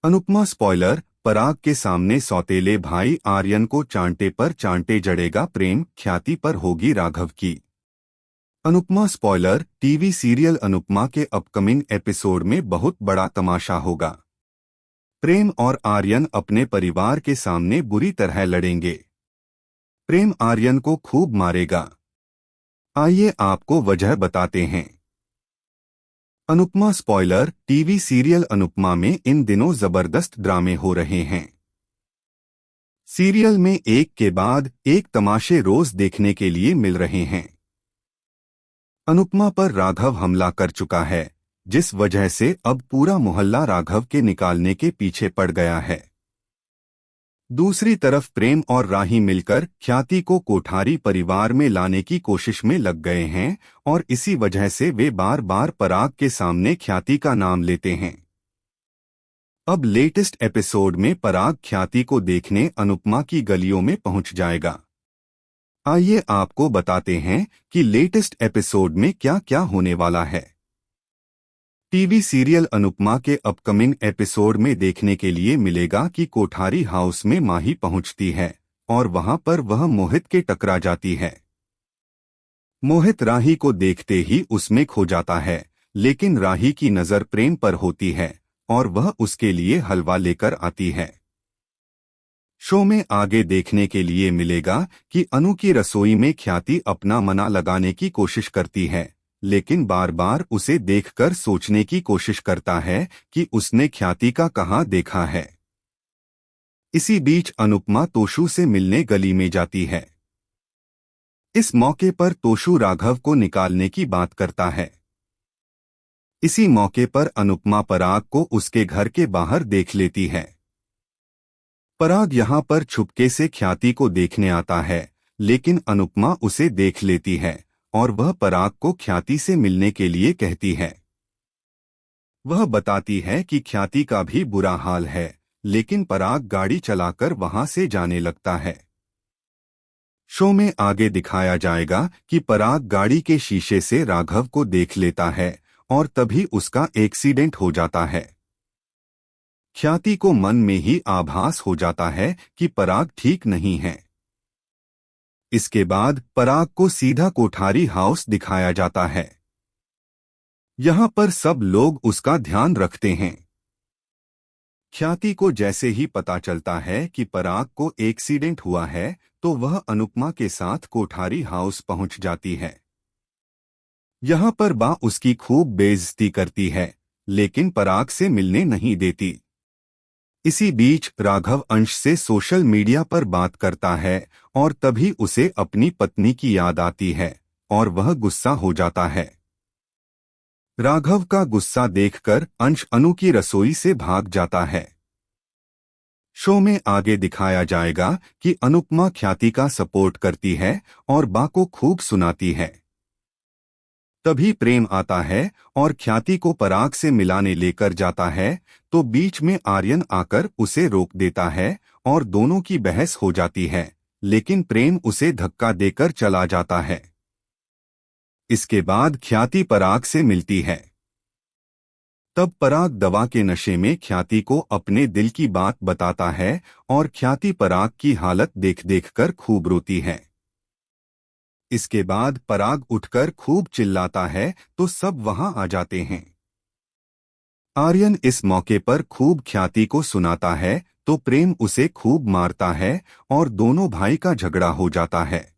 Anupama spoiler, पराग के सामने सौतेले भाई आर्यन को चांटे पर चांटे जड़ेगा प्रेम, ख्याति पर होगी राघव की। Anupama spoiler, TV serial Anupama के अपकमिंग एपिसोड में बहुत बड़ा तमाशा होगा। प्रेम और आर्यन अपने परिवार के सामने बुरी तरह लड़ेंगे। प्रेम आर्यन को खूब मारेगा। आइए आपको वजह बताते हैं। Anupama spoiler, TV serial Anupama में इन दिनों जबरदस्त ड्रामे हो रहे हैं। सीरियल में एक के बाद एक तमाशे रोज देखने के लिए मिल रहे हैं। अनुपमा पर राघव हमला कर चुका है, जिस वजह से अब पूरा मोहल्ला राघव के निकालने के पीछे पड़ गया है। दूसरी तरफ प्रेम और राही मिलकर ख्याति को कोठारी परिवार में लाने की कोशिश में लग गए हैं और इसी वजह से वे बार बार पराग के सामने ख्याति का नाम लेते हैं। अब लेटेस्ट एपिसोड में पराग ख्याति को देखने अनुपमा की गलियों में पहुंच जाएगा। आइए आपको बताते हैं कि लेटेस्ट एपिसोड में क्या क्या होने वाला है। टीवी सीरियल अनुपमा के अपकमिंग एपिसोड में देखने के लिए मिलेगा कि कोठारी हाउस में माही पहुंचती है और वहां पर वह मोहित के टकरा जाती है। मोहित राही को देखते ही उसमें खो जाता है, लेकिन राही की नजर प्रेम पर होती है और वह उसके लिए हलवा लेकर आती है। शो में आगे देखने के लिए मिलेगा कि अनु की रसोई में ख्याति अपना मना लगाने की कोशिश करती है, लेकिन बार बार उसे देखकर सोचने की कोशिश करता है कि उसने ख्याति का कहाँ देखा है। इसी बीच अनुपमा तोशु से मिलने गली में जाती है। इस मौके पर तोशु राघव को निकालने की बात करता है। इसी मौके पर अनुपमा पराग को उसके घर के बाहर देख लेती है। पराग यहाँ पर छुपके से ख्याति को देखने आता है, लेकिन अनुपमा उसे देख लेती है और वह पराग को ख्याति से मिलने के लिए कहती है। वह बताती है कि ख्याति का भी बुरा हाल है, लेकिन पराग गाड़ी चलाकर वहां से जाने लगता है। शो में आगे दिखाया जाएगा कि पराग गाड़ी के शीशे से राघव को देख लेता है और तभी उसका एक्सीडेंट हो जाता है। ख्याति को मन में ही आभास हो जाता है कि पराग ठीक नहीं है। इसके बाद पराग को सीधा कोठारी हाउस दिखाया जाता है। यहाँ पर सब लोग उसका ध्यान रखते हैं। ख्याति को जैसे ही पता चलता है कि पराग को एक्सीडेंट हुआ है, तो वह अनुपमा के साथ कोठारी हाउस पहुंच जाती है। यहाँ पर बा उसकी खूब बेइज्जती करती है, लेकिन पराग से मिलने नहीं देती। इसी बीच राघव अंश से सोशल मीडिया पर बात करता है और तभी उसे अपनी पत्नी की याद आती है और वह गुस्सा हो जाता है। राघव का गुस्सा देखकर अंश अनु की रसोई से भाग जाता है। शो में आगे दिखाया जाएगा कि अनुपमा ख्याति का सपोर्ट करती है और बा को खूब सुनाती है। तभी प्रेम आता है और ख्याति को पराग से मिलाने लेकर जाता है, तो बीच में आर्यन आकर उसे रोक देता है और दोनों की बहस हो जाती है, लेकिन प्रेम उसे धक्का देकर चला जाता है। इसके बाद ख्याति पराग से मिलती है। तब पराग दवा के नशे में ख्याति को अपने दिल की बात बताता है और ख्याति पराग की हालत देख देखकर खूब रोती है। इसके बाद पराग उठकर खूब चिल्लाता है, तो सब वहां आ जाते हैं। आर्यन इस मौके पर खूब ख्याति को सुनाता है, तो प्रेम उसे खूब मारता है और दोनों भाई का झगड़ा हो जाता है।